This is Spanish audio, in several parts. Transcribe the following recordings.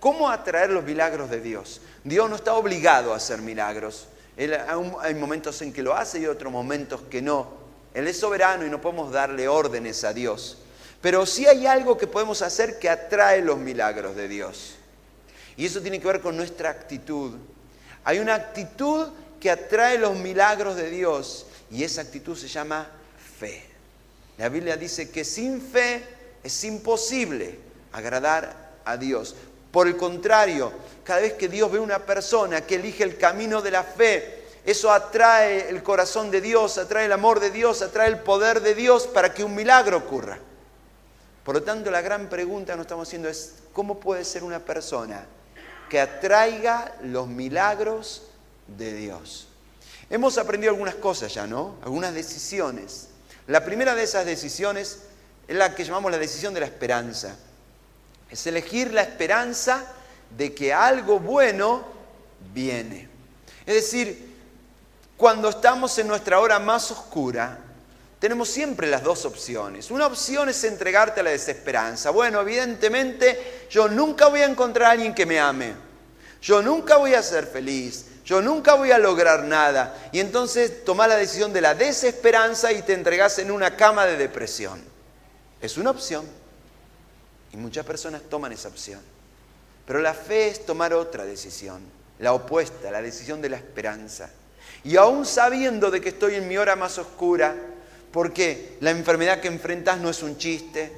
¿Cómo atraer los milagros de Dios? Dios no está obligado a hacer milagros. Hay momentos en que lo hace y otros momentos que no. Él es soberano y no podemos darle órdenes a Dios. Pero sí hay algo que podemos hacer que atrae los milagros de Dios. Y eso tiene que ver con nuestra actitud. Hay una actitud que atrae los milagros de Dios y esa actitud se llama fe. La Biblia dice que sin fe es imposible agradar a Dios. Por el contrario, cada vez que Dios ve a una persona que elige el camino de la fe, eso atrae el corazón de Dios, atrae el amor de Dios, atrae el poder de Dios para que un milagro ocurra. Por lo tanto, la gran pregunta que nos estamos haciendo es, ¿cómo puede ser una persona que atraiga los milagros de Dios? Hemos aprendido algunas cosas ya, ¿no? Algunas decisiones. La primera de esas decisiones es la que llamamos la decisión de la esperanza. Es elegir la esperanza de que algo bueno viene. Es decir, cuando estamos en nuestra hora más oscura, tenemos siempre las dos opciones. Una opción es entregarte a la desesperanza. Bueno, evidentemente yo nunca voy a encontrar a alguien que me ame. Yo nunca voy a ser feliz. Yo nunca voy a lograr nada. Y entonces tomás la decisión de la desesperanza y te entregás en una cama de depresión. Es una opción. Y muchas personas toman esa opción. Pero la fe es tomar otra decisión. La opuesta, la decisión de la esperanza. Y aún sabiendo de que estoy en mi hora más oscura, porque la enfermedad que enfrentas no es un chiste,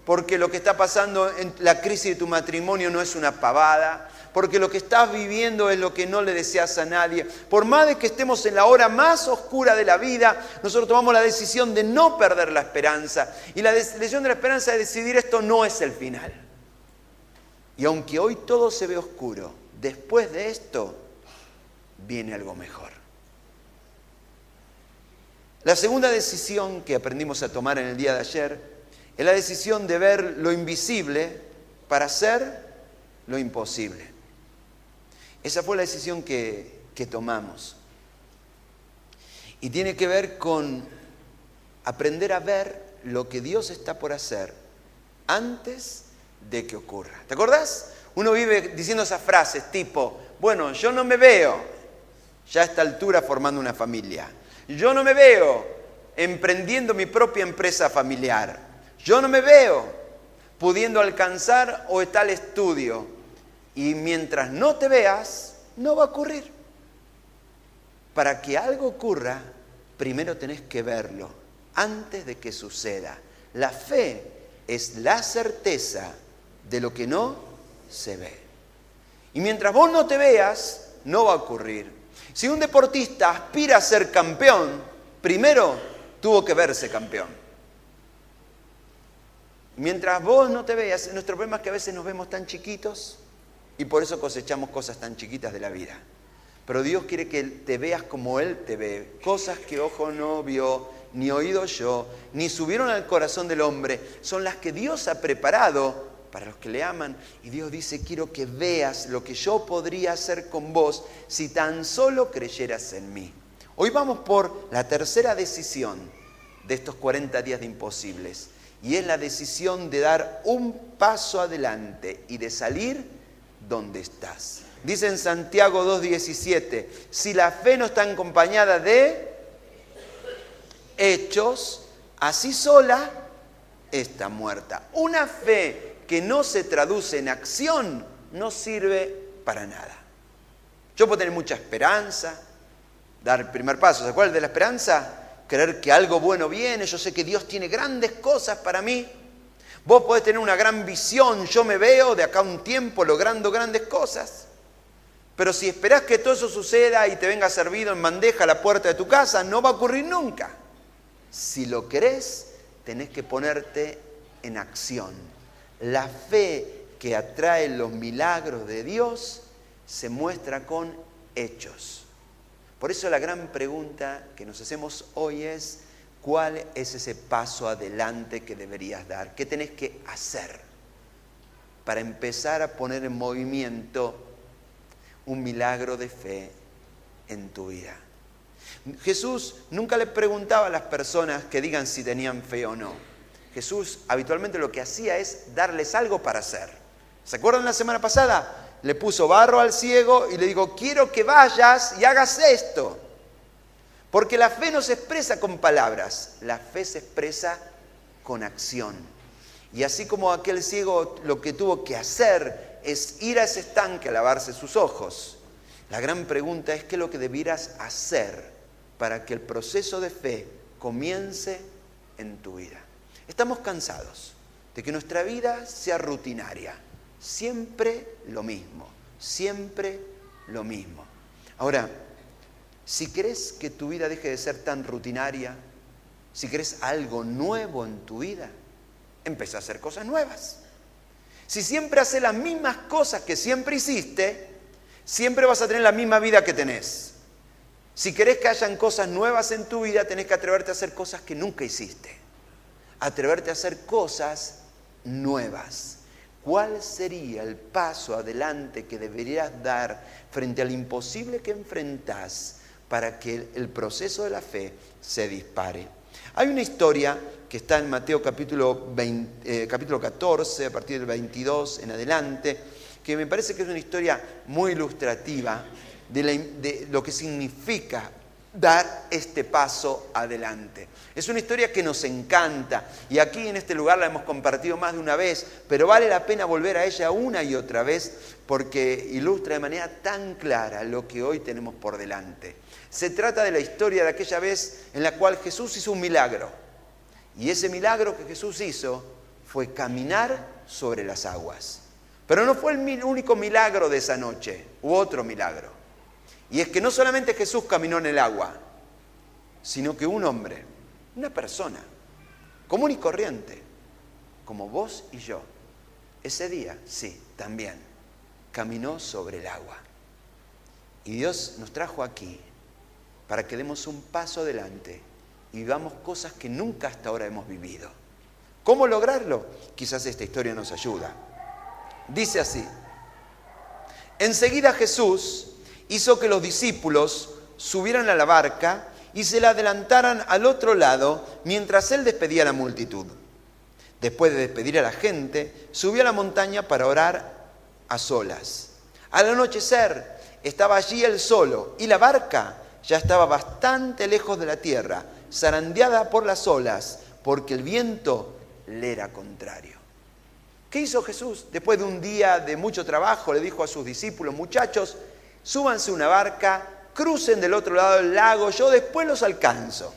porque lo que está pasando en la crisis de tu matrimonio no es una pavada, porque lo que estás viviendo es lo que no le deseas a nadie. Por más de que estemos en la hora más oscura de la vida, nosotros tomamos la decisión de no perder la esperanza. Y la decisión de la esperanza es decidir esto no es el final. Y aunque hoy todo se ve oscuro, después de esto viene algo mejor. La segunda decisión que aprendimos a tomar en el día de ayer es la decisión de ver lo invisible para hacer lo imposible. Esa fue la decisión que tomamos. Y tiene que ver con aprender a ver lo que Dios está por hacer antes de que ocurra. ¿Te acordás? Uno vive diciendo esas frases tipo, bueno, yo no me veo ya a esta altura formando una familia. Yo no me veo emprendiendo mi propia empresa familiar. Yo no me veo pudiendo alcanzar o tal estudio. Y mientras no te veas, no va a ocurrir. Para que algo ocurra, primero tenés que verlo antes de que suceda. La fe es la certeza de lo que no se ve. Y mientras vos no te veas, no va a ocurrir. Si un deportista aspira a ser campeón, primero tuvo que verse campeón. Mientras vos no te veas, nuestro problema es que a veces nos vemos tan chiquitos y por eso cosechamos cosas tan chiquitas de la vida. Pero Dios quiere que te veas como Él te ve. Cosas que ojo no vio, ni oído yo, ni subieron al corazón del hombre, son las que Dios ha preparado para los que le aman. Y Dios dice, quiero que veas lo que yo podría hacer con vos si tan solo creyeras en mí. Hoy vamos por la tercera decisión de estos 40 días de imposibles. Y es la decisión de dar un paso adelante y de salir donde estás. Dice en Santiago 2:17, si la fe no está acompañada de hechos, así sola está muerta. Una fe que no se traduce en acción no sirve para nada. Yo puedo tener mucha esperanza, dar el primer paso. ¿Se acuerdan de la esperanza? Creer que algo bueno viene, yo sé que Dios tiene grandes cosas para mí. Vos podés tener una gran visión, yo me veo de acá a un tiempo logrando grandes cosas. Pero si esperás que todo eso suceda y te venga servido en bandeja a la puerta de tu casa, no va a ocurrir nunca. Si lo querés, tenés que ponerte en acción. La fe que atrae los milagros de Dios se muestra con hechos. Por eso la gran pregunta que nos hacemos hoy es, ¿cuál es ese paso adelante que deberías dar? ¿Qué tenés que hacer para empezar a poner en movimiento un milagro de fe en tu vida? Jesús nunca le preguntaba a las personas que digan si tenían fe o no. Jesús habitualmente lo que hacía es darles algo para hacer. ¿Se acuerdan la semana pasada? Le puso barro al ciego y le dijo, quiero que vayas y hagas esto. Porque la fe no se expresa con palabras, la fe se expresa con acción. Y así como aquel ciego lo que tuvo que hacer es ir a ese estanque a lavarse sus ojos, la gran pregunta es qué es lo que debieras hacer para que el proceso de fe comience en tu vida. Estamos cansados de que nuestra vida sea rutinaria. Siempre lo mismo, siempre lo mismo. Ahora, si querés que tu vida deje de ser tan rutinaria, si querés algo nuevo en tu vida, empezá a hacer cosas nuevas. Si siempre haces las mismas cosas que siempre hiciste, siempre vas a tener la misma vida que tenés. Si querés que hayan cosas nuevas en tu vida, tenés que atreverte a hacer cosas que nunca hiciste. Atreverte a hacer cosas nuevas. ¿Cuál sería el paso adelante que deberías dar frente al imposible que enfrentás para que el proceso de la fe se dispare? Hay una historia que está en Mateo capítulo 14, a partir del 22 en adelante, que me parece que es una historia muy ilustrativa de lo que significa dar este paso adelante. Es una historia que nos encanta y aquí en este lugar la hemos compartido más de una vez, pero vale la pena volver a ella una y otra vez porque ilustra de manera tan clara lo que hoy tenemos por delante. Se trata de la historia de aquella vez en la cual Jesús hizo un milagro y ese milagro que Jesús hizo fue caminar sobre las aguas. Pero no fue el único milagro de esa noche, hubo otro milagro. Y es que no solamente Jesús caminó en el agua, sino que un hombre, una persona común y corriente, como vos y yo, ese día, sí, también, caminó sobre el agua. Y Dios nos trajo aquí para que demos un paso adelante y vivamos cosas que nunca hasta ahora hemos vivido. ¿Cómo lograrlo? Quizás esta historia nos ayuda. Dice así: enseguida Jesús hizo que los discípulos subieran a la barca y se la adelantaran al otro lado mientras él despedía a la multitud. Después de despedir a la gente, subió a la montaña para orar a solas. Al anochecer estaba allí él solo y la barca ya estaba bastante lejos de la tierra, zarandeada por las olas, porque el viento le era contrario. ¿Qué hizo Jesús? Después de un día de mucho trabajo, le dijo a sus discípulos: muchachos, súbanse a una barca, crucen del otro lado del lago, yo después los alcanzo.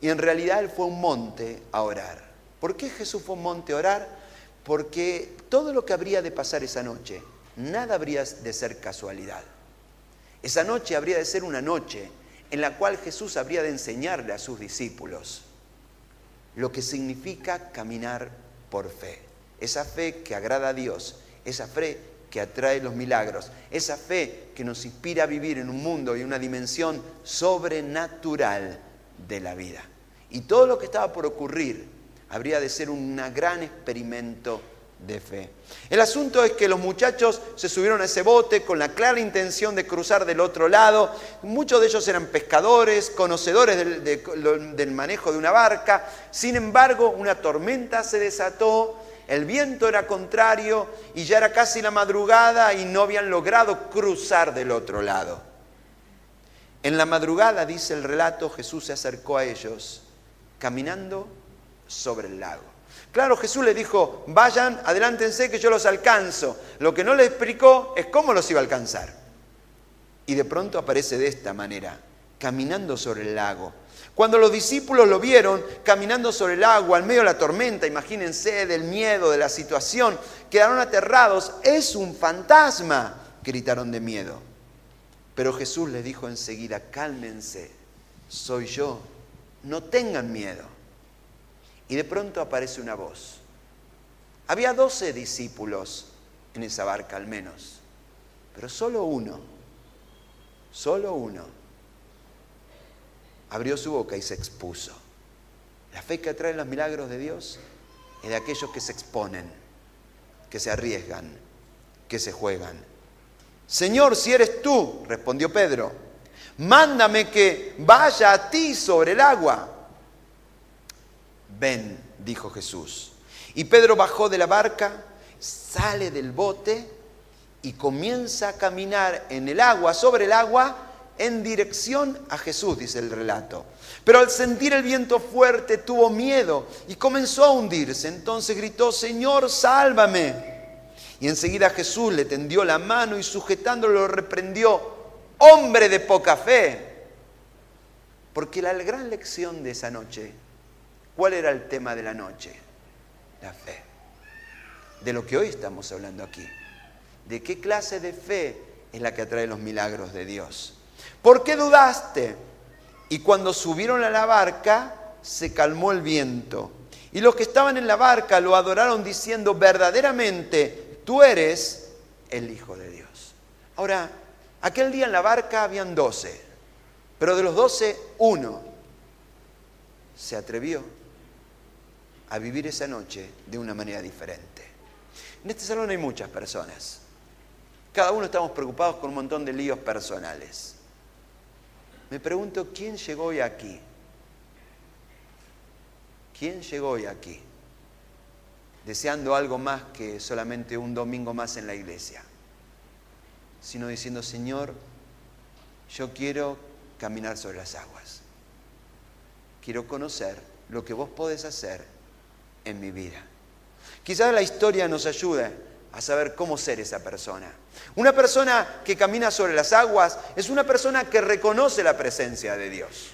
Y en realidad él fue a un monte a orar. ¿Por qué Jesús fue a un monte a orar? Porque todo lo que habría de pasar esa noche, nada habría de ser casualidad. Esa noche habría de ser una noche en la cual Jesús habría de enseñarle a sus discípulos lo que significa caminar por fe. Esa fe que agrada a Dios, esa fe que atrae los milagros, esa fe que nos inspira a vivir en un mundo y una dimensión sobrenatural de la vida. Y todo lo que estaba por ocurrir habría de ser un gran experimento de fe. El asunto es que los muchachos se subieron a ese bote con la clara intención de cruzar del otro lado. Muchos de ellos eran pescadores, conocedores del manejo de una barca. Sin embargo, una tormenta se desató. El viento era contrario y ya era casi la madrugada y no habían logrado cruzar del otro lado. En la madrugada, dice el relato, Jesús se acercó a ellos caminando sobre el lago. Claro, Jesús les dijo: vayan, adelántense que yo los alcanzo. Lo que no les explicó es cómo los iba a alcanzar. Y de pronto aparece de esta manera, caminando sobre el lago. Cuando los discípulos lo vieron caminando sobre el agua, en medio de la tormenta, imagínense, del miedo, de la situación, quedaron aterrados. ¡Es un fantasma!, gritaron de miedo. Pero Jesús les dijo enseguida: cálmense, soy yo, no tengan miedo. Y de pronto aparece una voz. Había 12 discípulos en esa barca al menos, pero solo uno abrió su boca y se expuso. La fe que atrae los milagros de Dios es de aquellos que se exponen, que se arriesgan, que se juegan. Señor, si eres tú, respondió Pedro, mándame que vaya a ti sobre el agua. Ven, dijo Jesús. Y Pedro bajó de la barca, sale del bote y comienza a caminar en el agua, sobre el agua, en dirección a Jesús, dice el relato. Pero al sentir el viento fuerte tuvo miedo y comenzó a hundirse. Entonces gritó: Señor, sálvame. Y enseguida Jesús le tendió la mano y sujetándolo lo reprendió: hombre de poca fe. Porque la gran lección de esa noche, ¿cuál era el tema de la noche? La fe. De lo que hoy estamos hablando aquí. ¿De qué clase de fe es la que atrae los milagros de Dios? ¿Por qué dudaste? Y cuando subieron a la barca, se calmó el viento. Y los que estaban en la barca lo adoraron diciendo: verdaderamente, tú eres el Hijo de Dios. Ahora, aquel día en la barca habían 12, pero de los 12, uno se atrevió a vivir esa noche de una manera diferente. En este salón hay muchas personas. Cada uno estamos preocupados con un montón de líos personales. Me pregunto, ¿quién llegó hoy aquí? ¿Quién llegó hoy aquí? Deseando algo más que solamente un domingo más en la iglesia. Sino diciendo: Señor, yo quiero caminar sobre las aguas. Quiero conocer lo que vos podés hacer en mi vida. Quizás la historia nos ayude a saber cómo ser esa persona. Una persona que camina sobre las aguas es una persona que reconoce la presencia de Dios.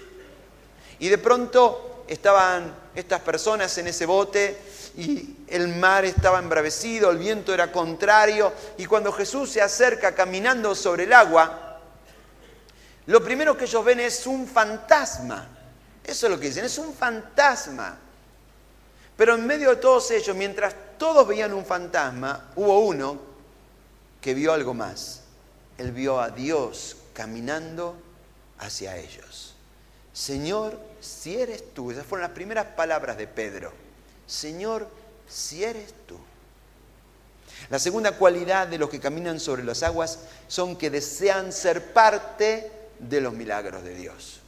Y de pronto estaban estas personas en ese bote y el mar estaba embravecido, el viento era contrario, y cuando Jesús se acerca caminando sobre el agua, lo primero que ellos ven es un fantasma. Eso es lo que dicen, es un fantasma. Pero en medio de todos ellos, mientras todos veían un fantasma, hubo uno que vio algo más. Él vio a Dios caminando hacia ellos. Señor, si eres tú. Esas fueron las primeras palabras de Pedro. Señor, si eres tú. La segunda cualidad de los que caminan sobre las aguas son que desean ser parte de los milagros de Dios.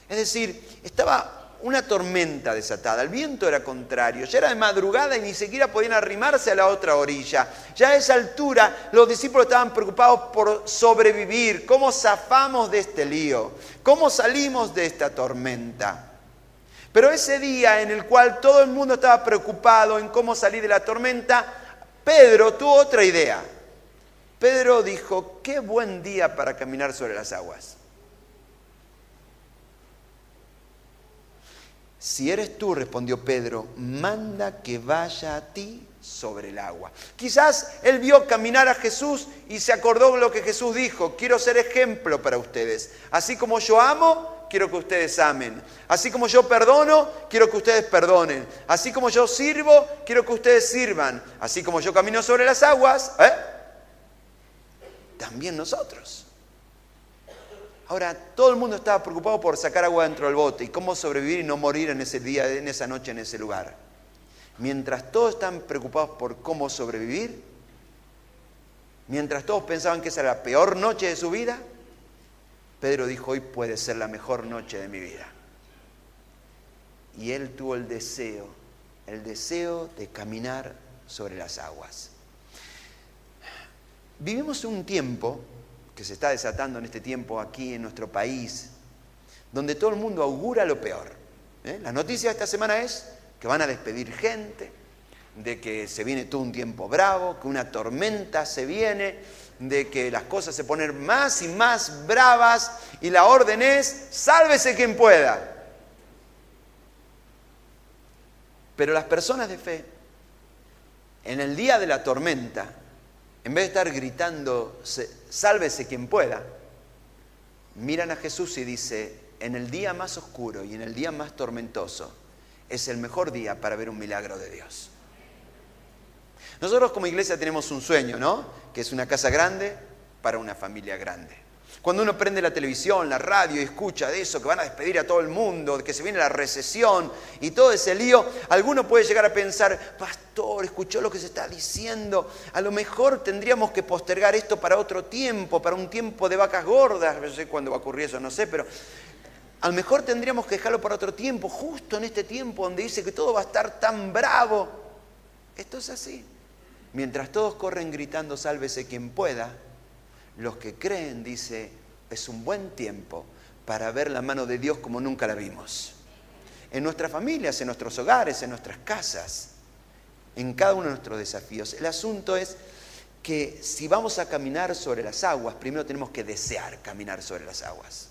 Es decir, estaba una tormenta desatada, el viento era contrario, ya era de madrugada y ni siquiera podían arrimarse a la otra orilla. Ya a esa altura los discípulos estaban preocupados por sobrevivir. ¿Cómo zafamos de este lío? ¿Cómo salimos de esta tormenta? Pero ese día en el cual todo el mundo estaba preocupado en cómo salir de la tormenta, Pedro tuvo otra idea. Pedro dijo: qué buen día para caminar sobre las aguas. Si eres tú, respondió Pedro, manda que vaya a ti sobre el agua. Quizás él vio caminar a Jesús y se acordó de lo que Jesús dijo: quiero ser ejemplo para ustedes. Así como yo amo, quiero que ustedes amen. Así como yo perdono, quiero que ustedes perdonen. Así como yo sirvo, quiero que ustedes sirvan. Así como yo camino sobre las aguas, también nosotros. Ahora, todo el mundo estaba preocupado por sacar agua dentro del bote y cómo sobrevivir y no morir en ese día, en esa noche, en ese lugar. Mientras todos están preocupados por cómo sobrevivir, mientras todos pensaban que esa era la peor noche de su vida, Pedro dijo: hoy puede ser la mejor noche de mi vida. Y él tuvo el deseo de caminar sobre las aguas. Vivimos un tiempo que se está desatando en este tiempo aquí en nuestro país, donde todo el mundo augura lo peor. La noticia de esta semana es que van a despedir gente, de que se viene todo un tiempo bravo, que una tormenta se viene, de que las cosas se ponen más y más bravas y la orden es: sálvese quien pueda. Pero las personas de fe, en el día de la tormenta, en vez de estar gritando sálvese quien pueda, miran a Jesús y dice: en el día más oscuro y en el día más tormentoso es el mejor día para ver un milagro de Dios. Nosotros como iglesia tenemos un sueño, ¿no? Que es una casa grande para una familia grande. Cuando uno prende la televisión, la radio y escucha de eso, que van a despedir a todo el mundo, de que se viene la recesión y todo ese lío, alguno puede llegar a pensar: pastor, ¿escuchó lo que se está diciendo? A lo mejor tendríamos que postergar esto para otro tiempo, para un tiempo de vacas gordas. No sé cuándo va a ocurrir eso, no sé, pero a lo mejor tendríamos que dejarlo para otro tiempo, justo en este tiempo donde dice que todo va a estar tan bravo. Esto es así. Mientras todos corren gritando, sálvese quien pueda, los que creen, dice, es un buen tiempo para ver la mano de Dios como nunca la vimos. En nuestras familias, en nuestros hogares, en nuestras casas, en cada uno de nuestros desafíos. El asunto es que si vamos a caminar sobre las aguas, primero tenemos que desear caminar sobre las aguas.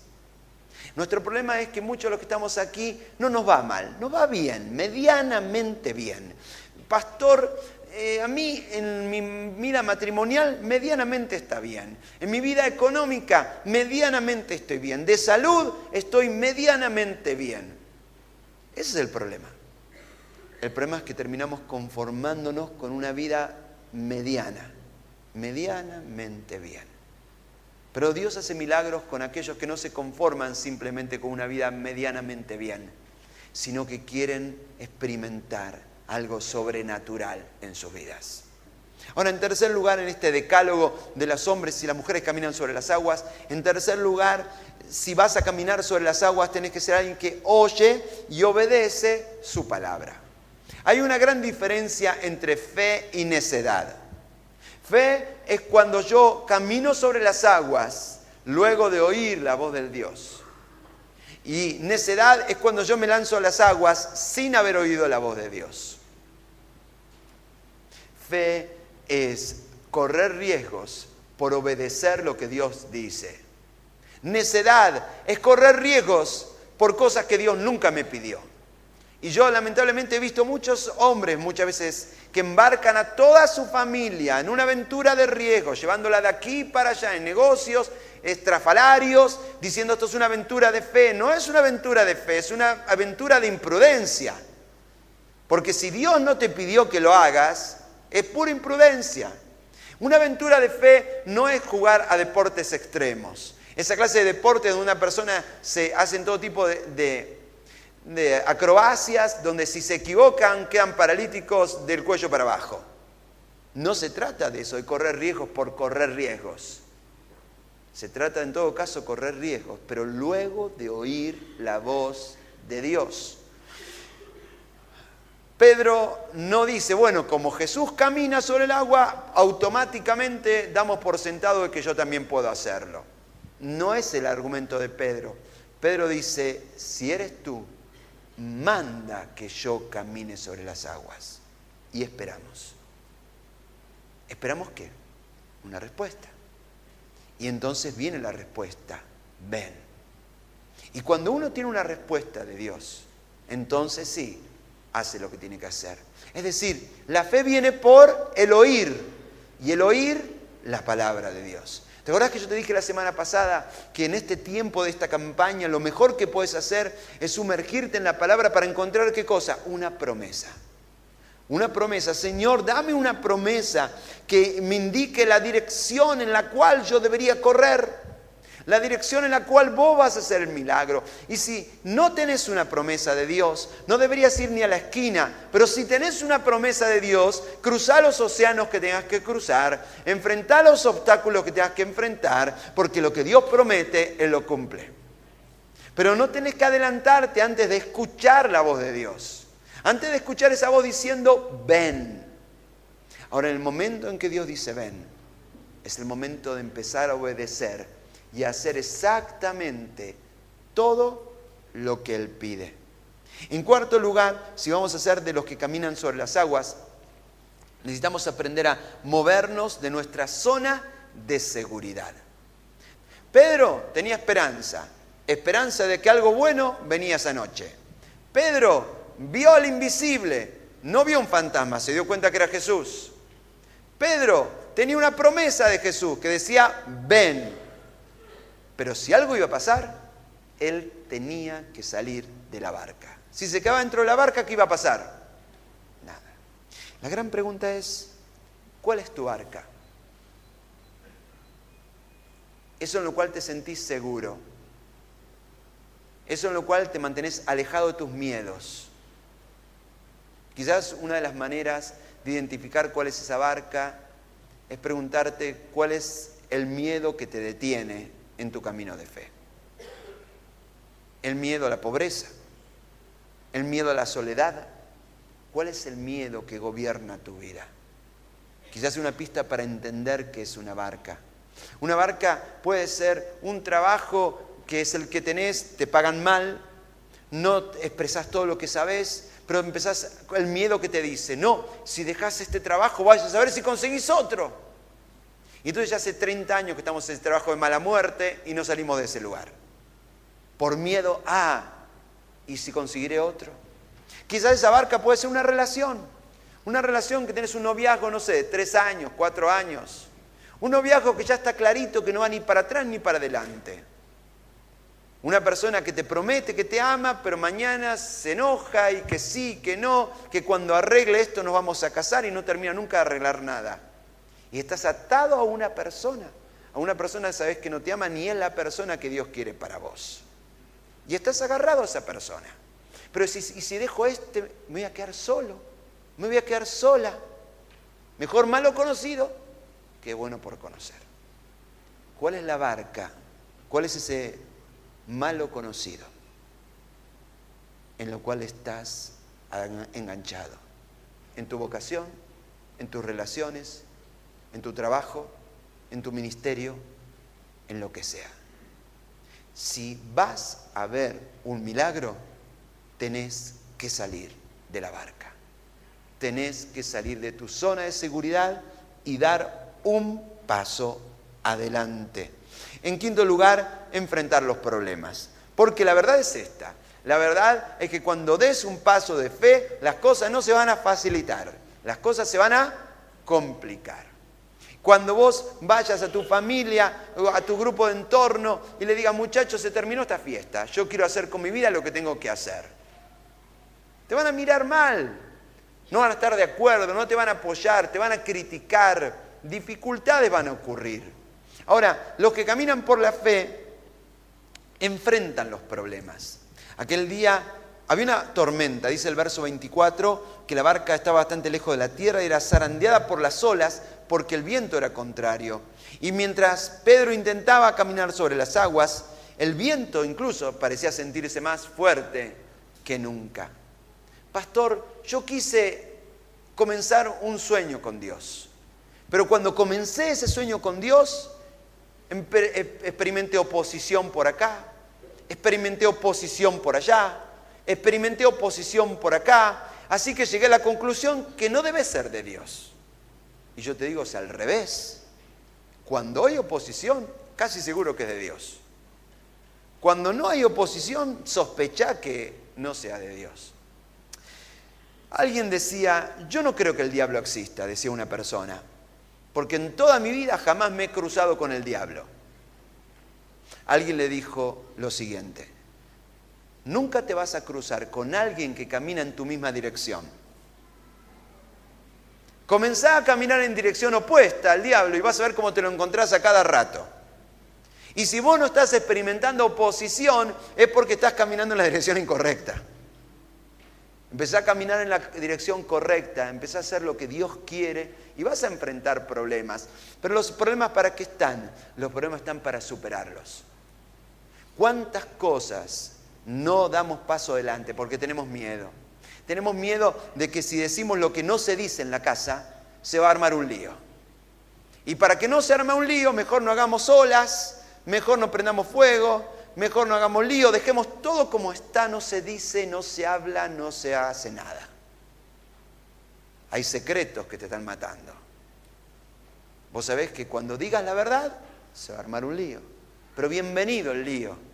Nuestro problema es que muchos de los que estamos aquí no nos va mal, nos va bien, medianamente bien. Pastor, a mí en mi vida matrimonial medianamente está bien. En mi vida económica medianamente estoy bien. De salud estoy medianamente bien. Ese es el problema. El problema es que terminamos conformándonos con una vida medianamente bien. Pero Dios hace milagros con aquellos que no se conforman simplemente con una vida medianamente bien, sino que quieren experimentar algo sobrenatural en sus vidas. Ahora, en tercer lugar, en este decálogo de los hombres y las mujeres que caminan sobre las aguas, en tercer lugar, si vas a caminar sobre las aguas, tenés que ser alguien que oye y obedece su palabra. Hay una gran diferencia entre fe y necedad. Fe es cuando yo camino sobre las aguas luego de oír la voz del Dios. Y necedad es cuando yo me lanzo a las aguas sin haber oído la voz de Dios. Fe es correr riesgos por obedecer lo que Dios dice. Necedad es correr riesgos por cosas que Dios nunca me pidió. Y yo lamentablemente he visto muchos hombres muchas veces que embarcan a toda su familia en una aventura de riesgo, llevándola de aquí para allá en negocios estrafalarios, diciendo esto es una aventura de fe. No es una aventura de fe, es una aventura de imprudencia. Porque si Dios no te pidió que lo hagas, es pura imprudencia. Una aventura de fe no es jugar a deportes extremos. Esa clase de deporte donde una persona se hace todo tipo de acrobacias, donde si se equivocan quedan paralíticos del cuello para abajo. No se trata de eso, de correr riesgos por correr riesgos. Se trata en todo caso de correr riesgos, pero luego de oír la voz de Dios. Pedro no dice, bueno, como Jesús camina sobre el agua, automáticamente damos por sentado de que yo también puedo hacerlo. No es el argumento de Pedro. Pedro dice, si eres tú, manda que yo camine sobre las aguas. Y esperamos. ¿Esperamos qué? Una respuesta. Y entonces viene la respuesta, ven. Y cuando uno tiene una respuesta de Dios, entonces sí, hace lo que tiene que hacer. Es decir, la fe viene por el oír, y el oír la palabra de Dios. ¿Te acordás que yo te dije la semana pasada que en este tiempo de esta campaña lo mejor que puedes hacer es sumergirte en la palabra para encontrar ¿qué cosa? Una promesa. Una promesa. Señor, dame una promesa que me indique la dirección en la cual yo debería correr. La dirección en la cual vos vas a hacer el milagro. Y si no tenés una promesa de Dios, no deberías ir ni a la esquina. Pero si tenés una promesa de Dios, cruzá los océanos que tengas que cruzar, enfrentá los obstáculos que tengas que enfrentar, porque lo que Dios promete, Él lo cumple. Pero no tenés que adelantarte antes de escuchar la voz de Dios. Antes de escuchar esa voz diciendo, ven. Ahora, en el momento en que Dios dice, ven, es el momento de empezar a obedecer y hacer exactamente todo lo que Él pide. En cuarto lugar, si vamos a ser de los que caminan sobre las aguas, necesitamos aprender a movernos de nuestra zona de seguridad. Pedro tenía esperanza de que algo bueno venía esa noche. Pedro vio al invisible, no vio un fantasma, se dio cuenta que era Jesús. Pedro tenía una promesa de Jesús que decía, ven. Pero si algo iba a pasar, él tenía que salir de la barca. Si se quedaba dentro de la barca, ¿qué iba a pasar? Nada. La gran pregunta es, ¿cuál es tu barca? Eso en lo cual te sentís seguro. Eso en lo cual te mantenés alejado de tus miedos. Quizás una de las maneras de identificar cuál es esa barca es preguntarte cuál es el miedo que te detiene en tu camino de fe. El miedo a la pobreza, el miedo a la soledad. ¿Cuál es el miedo que gobierna tu vida? Quizás una pista para entender qué es una barca. Una barca puede ser un trabajo que es el que tenés, te pagan mal, no expresás todo lo que sabés, pero empezás el miedo que te dice, no, si dejás este trabajo vayas a ver si conseguís otro. Y entonces ya hace 30 años que estamos en ese trabajo de mala muerte y no salimos de ese lugar. Por miedo a, ¿y si conseguiré otro? Quizás esa barca puede ser una relación que tenés un noviazgo, no sé, de 3 años, 4 años. Un noviazgo que ya está clarito que no va ni para atrás ni para adelante. Una persona que te promete que te ama, pero mañana se enoja y que sí, que no, que cuando arregle esto nos vamos a casar y no termina nunca de arreglar nada. Y estás atado a una persona sabes que no te ama ni es la persona que Dios quiere para vos. Y estás agarrado a esa persona. Pero si dejo me voy a quedar solo, me voy a quedar sola. Mejor malo conocido que bueno por conocer. ¿Cuál es la barca? ¿Cuál es ese malo conocido en lo cual estás enganchado? En tu vocación, en tus relaciones, en tu trabajo, en tu ministerio, en lo que sea. Si vas a ver un milagro, tenés que salir de la barca. Tenés que salir de tu zona de seguridad y dar un paso adelante. En quinto lugar, enfrentar los problemas. Porque la verdad es esta. La verdad es que cuando des un paso de fe, las cosas no se van a facilitar. Las cosas se van a complicar. Cuando vos vayas a tu familia, a tu grupo de entorno y le digas, muchachos, se terminó esta fiesta. Yo quiero hacer con mi vida lo que tengo que hacer. Te van a mirar mal. No van a estar de acuerdo, no te van a apoyar, te van a criticar. Dificultades van a ocurrir. Ahora, los que caminan por la fe enfrentan los problemas. Aquel día había una tormenta, dice el verso 24, que la barca estaba bastante lejos de la tierra y era zarandeada por las olas porque el viento era contrario. Y mientras Pedro intentaba caminar sobre las aguas, el viento incluso parecía sentirse más fuerte que nunca. Pastor, yo quise comenzar un sueño con Dios, pero cuando comencé ese sueño con Dios, experimenté oposición por acá, experimenté oposición por allá, experimenté oposición por acá, así que llegué a la conclusión que no debe ser de Dios. Y yo te digo, es al revés. Cuando hay oposición, casi seguro que es de Dios. Cuando no hay oposición, sospecha que no sea de Dios. Alguien decía, yo no creo que el diablo exista, decía una persona, porque en toda mi vida jamás me he cruzado con el diablo. Alguien le dijo lo siguiente, nunca te vas a cruzar con alguien que camina en tu misma dirección. Comenzá a caminar en dirección opuesta al diablo y vas a ver cómo te lo encontrás a cada rato. Y si vos no estás experimentando oposición, es porque estás caminando en la dirección incorrecta. Empezá a caminar en la dirección correcta, empezá a hacer lo que Dios quiere y vas a enfrentar problemas. Pero los problemas, ¿para qué están? Los problemas están para superarlos. ¿Cuántas cosas no damos paso adelante porque tenemos miedo? Tenemos miedo de que si decimos lo que no se dice en la casa, se va a armar un lío. Y para que no se arme un lío, mejor no hagamos olas, mejor no prendamos fuego, mejor no hagamos lío, dejemos todo como está, no se dice, no se habla, no se hace nada. Hay secretos que te están matando. Vos sabés que cuando digas la verdad, se va a armar un lío. Pero bienvenido el lío.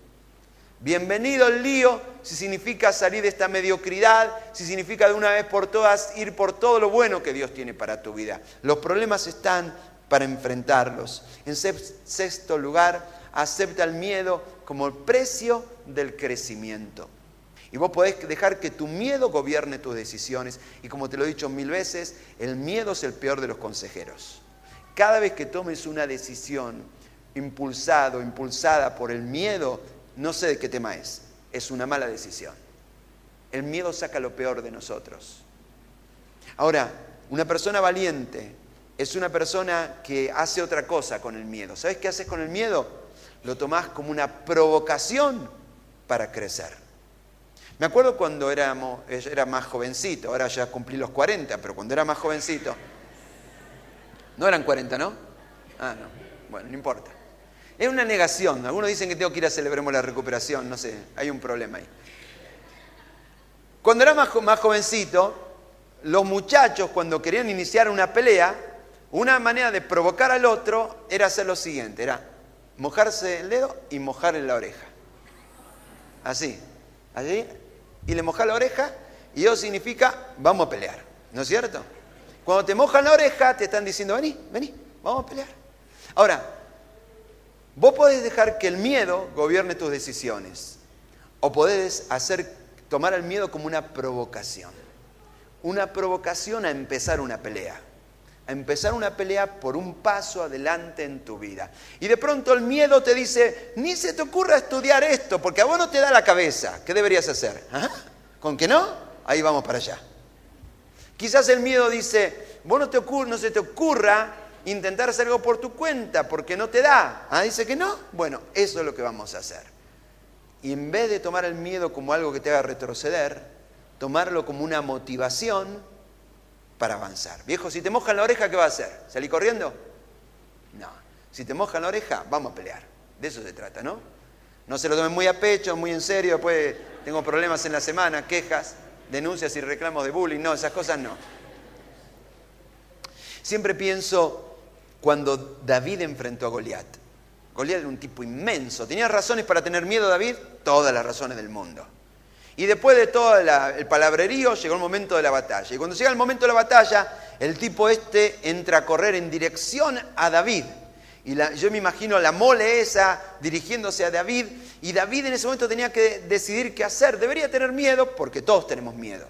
Bienvenido el lío si significa salir de esta mediocridad, si significa de una vez por todas ir por todo lo bueno que Dios tiene para tu vida. Los problemas están para enfrentarlos. En sexto lugar, acepta el miedo como el precio del crecimiento. Y vos podés dejar que tu miedo gobierne tus decisiones. Y como te lo he dicho 1000 veces, el miedo es el peor de los consejeros. Cada vez que tomes una decisión impulsada por el miedo, no sé de qué tema es una mala decisión. El miedo saca lo peor de nosotros. Ahora, una persona valiente es una persona que hace otra cosa con el miedo. ¿Sabes qué haces con el miedo? Lo tomás como una provocación para crecer. Me acuerdo cuando era más jovencito, ahora ya cumplí los 40, pero cuando era más jovencito, No eran 40, ¿no? Ah, no. Bueno, no importa. Es una negación. Algunos dicen que tengo que ir a Celebremos la Recuperación. No sé, hay un problema ahí. Cuando era más jovencito, los muchachos cuando querían iniciar una pelea, una manera de provocar al otro era hacer lo siguiente. Era mojarse el dedo y mojarle la oreja. Así. Allí. Y le moja la oreja y eso significa vamos a pelear. ¿No es cierto? Cuando te mojan la oreja te están diciendo vení, vamos a pelear. Ahora, vos podés dejar que el miedo gobierne tus decisiones. O podés tomar el miedo como una provocación. Una provocación a empezar una pelea. A empezar una pelea por un paso adelante en tu vida. Y de pronto el miedo te dice, ni se te ocurra estudiar esto, porque a vos no te da la cabeza. ¿Qué deberías hacer? ¿Ah? ¿Con que no? Ahí vamos para allá. Quizás el miedo dice, vos no se te ocurra intentar hacer algo por tu cuenta, porque no te da. ¿Ah? Dice que no. Bueno, eso es lo que vamos a hacer. Y en vez de tomar el miedo como algo que te haga retroceder, tomarlo como una motivación para avanzar. Viejo, si te mojan la oreja, ¿qué va a hacer? ¿Salir corriendo? No. Si te mojan la oreja, vamos a pelear. De eso se trata, ¿no? No se lo tomen muy a pecho, muy en serio. Después tengo problemas en la semana, quejas, denuncias y reclamos de bullying. No, esas cosas no. Siempre pienso cuando David enfrentó a Goliat. Goliat era un tipo inmenso. ¿Tenía razones para tener miedo, David? Todas las razones del mundo. Y después de todo el palabrerío llegó el momento de la batalla. Y cuando llega el momento de la batalla, el tipo entra a correr en dirección a David. Y yo me imagino la mole esa dirigiéndose a David. Y David en ese momento tenía que decidir qué hacer. Debería tener miedo porque todos tenemos miedo.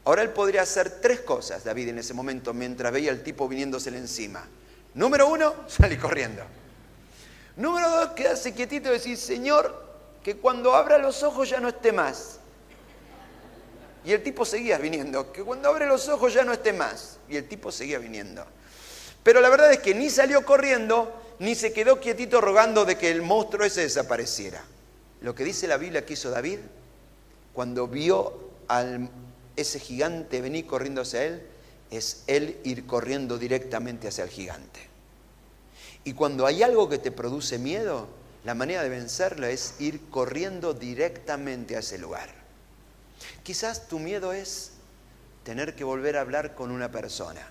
Ahora él podría hacer 3 cosas, David, en ese momento, mientras veía al tipo viniéndosele encima. Número 1, salir corriendo. Número 2, quedarse quietito y decir, Señor, que cuando abra los ojos ya no esté más. Y el tipo seguía viniendo. Que cuando abre los ojos ya no esté más. Y el tipo seguía viniendo. Pero la verdad es que ni salió corriendo, ni se quedó quietito rogando de que el monstruo ese desapareciera. Lo que dice la Biblia que hizo David, cuando vio a ese gigante venir corriendo hacia él, es él ir corriendo directamente hacia el gigante. Y cuando hay algo que te produce miedo, la manera de vencerlo es ir corriendo directamente a ese lugar. Quizás tu miedo es tener que volver a hablar con una persona.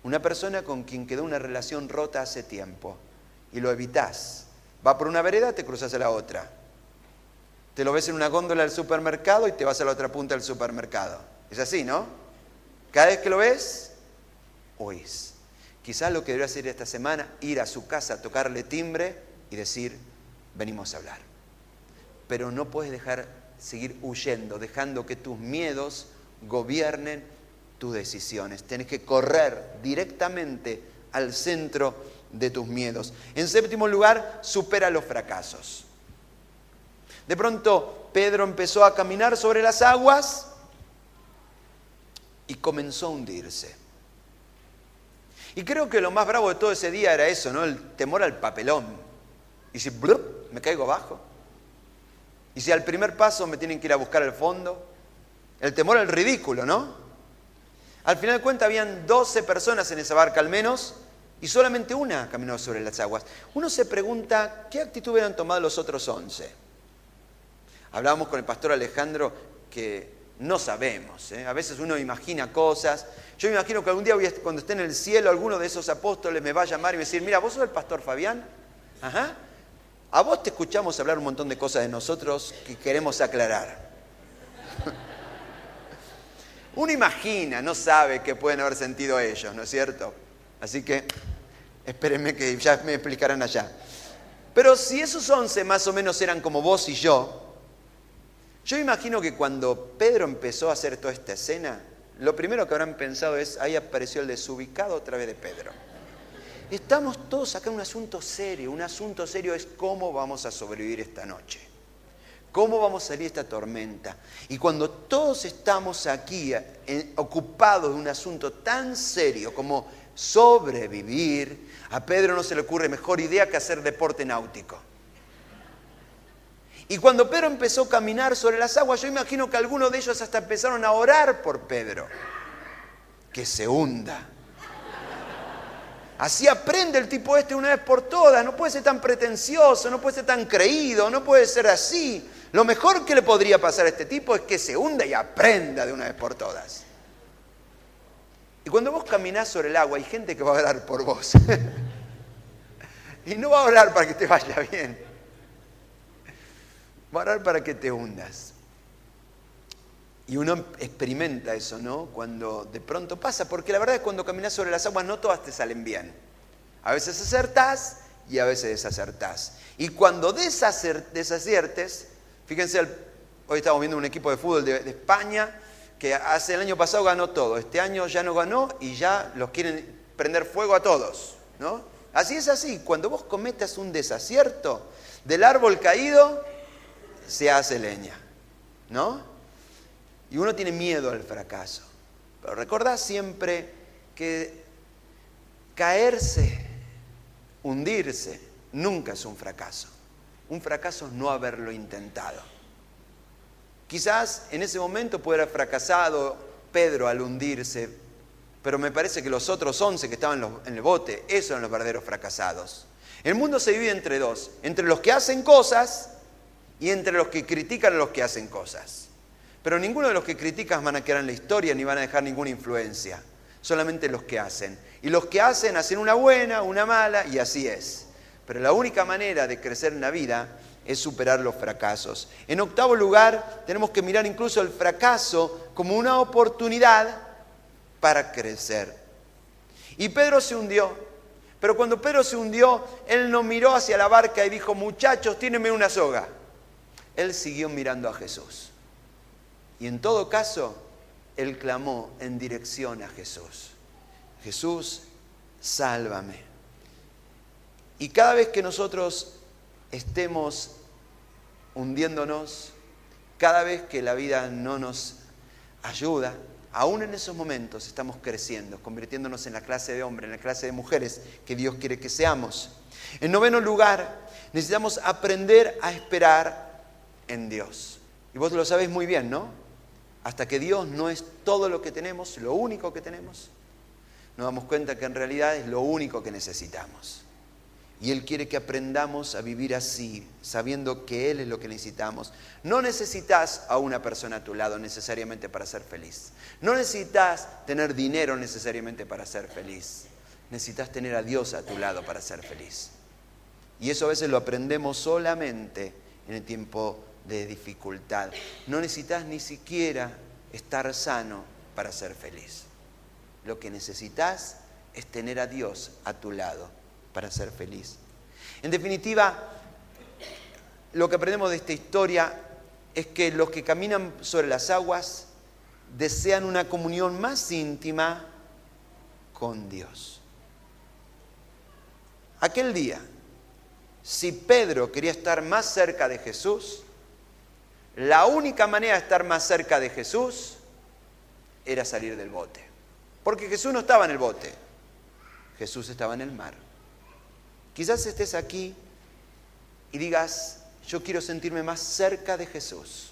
Una persona con quien quedó una relación rota hace tiempo. Y lo evitás. Va por una vereda, te cruzas a la otra. Te lo ves en una góndola del supermercado y te vas a la otra punta del supermercado. Es así, ¿no? Cada vez que lo ves, huís. Quizás lo que debería hacer esta semana, ir a su casa, tocarle timbre y decir, venimos a hablar. Pero no puedes seguir huyendo, dejando que tus miedos gobiernen tus decisiones. Tienes que correr directamente al centro de tus miedos. En 7º lugar, supera los fracasos. De pronto, Pedro empezó a caminar sobre las aguas y comenzó a hundirse. Y creo que lo más bravo de todo ese día era eso, ¿no? El temor al papelón. Y si me caigo abajo. Y si al primer paso me tienen que ir a buscar al fondo. El temor al ridículo, ¿no? Al final de cuentas habían 12 personas en esa barca al menos. Y solamente una caminó sobre las aguas. Uno se pregunta, ¿qué actitud hubieran tomado los otros 11? Hablábamos con el pastor Alejandro que no sabemos. A veces uno imagina cosas. Yo me imagino que algún día cuando esté en el cielo alguno de esos apóstoles me va a llamar y me va a decir, mira, ¿vos sos el pastor Fabián? Ajá. A vos te escuchamos hablar un montón de cosas de nosotros que queremos aclarar. Uno imagina, no sabe qué pueden haber sentido ellos, ¿no es cierto? Así que espérenme que ya me explicarán allá. Pero si esos 11 más o menos eran como vos y yo imagino que cuando Pedro empezó a hacer toda esta escena, lo primero que habrán pensado es, ahí apareció el desubicado otra vez de Pedro. Estamos todos acá en un asunto serio es cómo vamos a sobrevivir esta noche. ¿Cómo vamos a salir de esta tormenta? Y cuando todos estamos aquí ocupados de un asunto tan serio como sobrevivir, a Pedro no se le ocurre mejor idea que hacer deporte náutico. Y cuando Pedro empezó a caminar sobre las aguas, yo imagino que algunos de ellos hasta empezaron a orar por Pedro. Que se hunda. Así aprende el tipo este una vez por todas. No puede ser tan pretencioso, no puede ser tan creído, no puede ser así. Lo mejor que le podría pasar a este tipo es que se hunda y aprenda de una vez por todas. Y cuando vos caminás sobre el agua, hay gente que va a orar por vos. Y no va a orar para que te vaya bien. Va a orar para que te hundas. Y uno experimenta eso, ¿no? Cuando de pronto pasa, porque la verdad es que cuando caminas sobre las aguas no todas te salen bien. A veces acertás y a veces desacertás. Y cuando desaciertes, fíjense, hoy estamos viendo un equipo de fútbol de España que el año pasado ganó todo. Este año ya no ganó y ya los quieren prender fuego a todos, ¿no? Así es así. Cuando vos cometas un desacierto, del árbol caído se hace leña, ¿no? Y uno tiene miedo al fracaso. Pero recordá siempre que caerse, hundirse, nunca es un fracaso. Un fracaso es no haberlo intentado. Quizás en ese momento puede haber fracasado Pedro al hundirse, pero me parece que los otros 11 que estaban en el bote, esos eran los verdaderos fracasados. El mundo se divide entre dos, entre los que hacen cosas y entre los que critican a los que hacen cosas. Pero ninguno de los que critican van a quedar en la historia ni van a dejar ninguna influencia. Solamente los que hacen. Y los que hacen una buena, una mala, y así es. Pero la única manera de crecer en la vida es superar los fracasos. En octavo lugar, tenemos que mirar incluso el fracaso como una oportunidad para crecer. Y Pedro se hundió. Pero cuando Pedro se hundió, él no miró hacia la barca y dijo, muchachos, tírenme una soga. Él siguió mirando a Jesús. Y en todo caso, él clamó en dirección a Jesús. Jesús, sálvame. Y cada vez que nosotros estemos hundiéndonos, cada vez que la vida no nos ayuda, aún en esos momentos estamos creciendo, convirtiéndonos en la clase de hombres, en la clase de mujeres que Dios quiere que seamos. En noveno lugar, necesitamos aprender a esperar en Dios. Y vos lo sabés muy bien, ¿no? Hasta que Dios no es todo lo que tenemos, lo único que tenemos, nos damos cuenta que en realidad es lo único que necesitamos. Y Él quiere que aprendamos a vivir así, sabiendo que Él es lo que necesitamos. No necesitas a una persona a tu lado necesariamente para ser feliz. No necesitas tener dinero necesariamente para ser feliz. Necesitas tener a Dios a tu lado para ser feliz. Y eso a veces lo aprendemos solamente en el tiempo de dificultad. No necesitas ni siquiera estar sano para ser feliz. Lo que necesitas es tener a Dios a tu lado para ser feliz. En definitiva, lo que aprendemos de esta historia es que los que caminan sobre las aguas desean una comunión más íntima con Dios. Aquel día, si Pedro quería estar más cerca de Jesús, la única manera de estar más cerca de Jesús era salir del bote. Porque Jesús no estaba en el bote, Jesús estaba en el mar. Quizás estés aquí y digas, yo quiero sentirme más cerca de Jesús.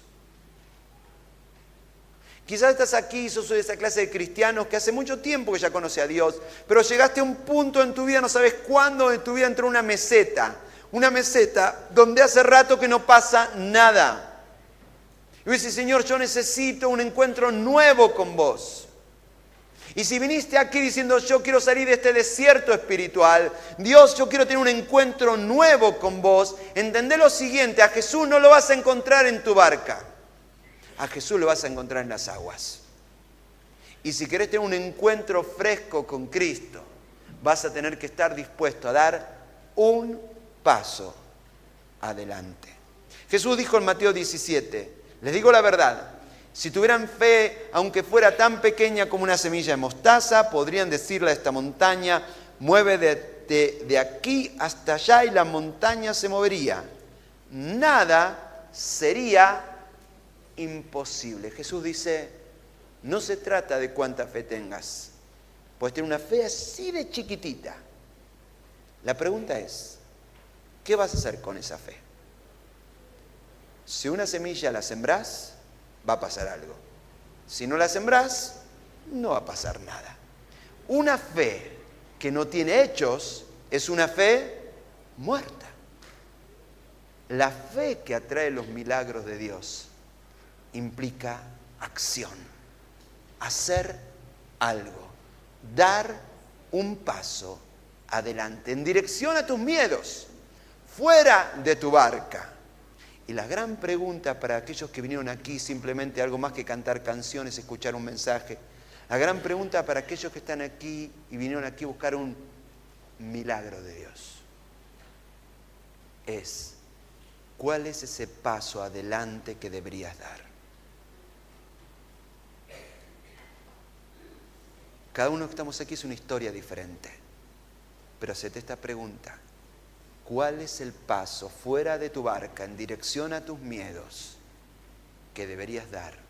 Quizás estás aquí y sos de esa clase de cristianos que hace mucho tiempo que ya conoce a Dios, pero llegaste a un punto en tu vida, no sabes cuándo, en tu vida entró una meseta donde hace rato que no pasa nada. Y dices, Señor, yo necesito un encuentro nuevo con vos. Y si viniste aquí diciendo, yo quiero salir de este desierto espiritual, Dios, yo quiero tener un encuentro nuevo con vos, entendé lo siguiente, a Jesús no lo vas a encontrar en tu barca, a Jesús lo vas a encontrar en las aguas. Y si querés tener un encuentro fresco con Cristo, vas a tener que estar dispuesto a dar un paso adelante. Jesús dijo en Mateo 17, les digo la verdad, si tuvieran fe, aunque fuera tan pequeña como una semilla de mostaza, podrían decirle a esta montaña, mueve de aquí hasta allá y la montaña se movería. Nada sería imposible. Jesús dice, no se trata de cuánta fe tengas. Puedes tener una fe así de chiquitita. La pregunta es, ¿qué vas a hacer con esa fe? Si una semilla la sembrás, va a pasar algo. Si no la sembrás, no va a pasar nada. Una fe que no tiene hechos es una fe muerta. La fe que atrae los milagros de Dios implica acción, hacer algo, dar un paso adelante, en dirección a tus miedos, fuera de tu barca. Y la gran pregunta para aquellos que vinieron aquí, simplemente algo más que cantar canciones, escuchar un mensaje, la gran pregunta para aquellos que están aquí y vinieron aquí a buscar un milagro de Dios es: ¿cuál es ese paso adelante que deberías dar? Cada uno que estamos aquí es una historia diferente, pero hacete esta pregunta: ¿cuál es el paso fuera de tu barca en dirección a tus miedos que deberías dar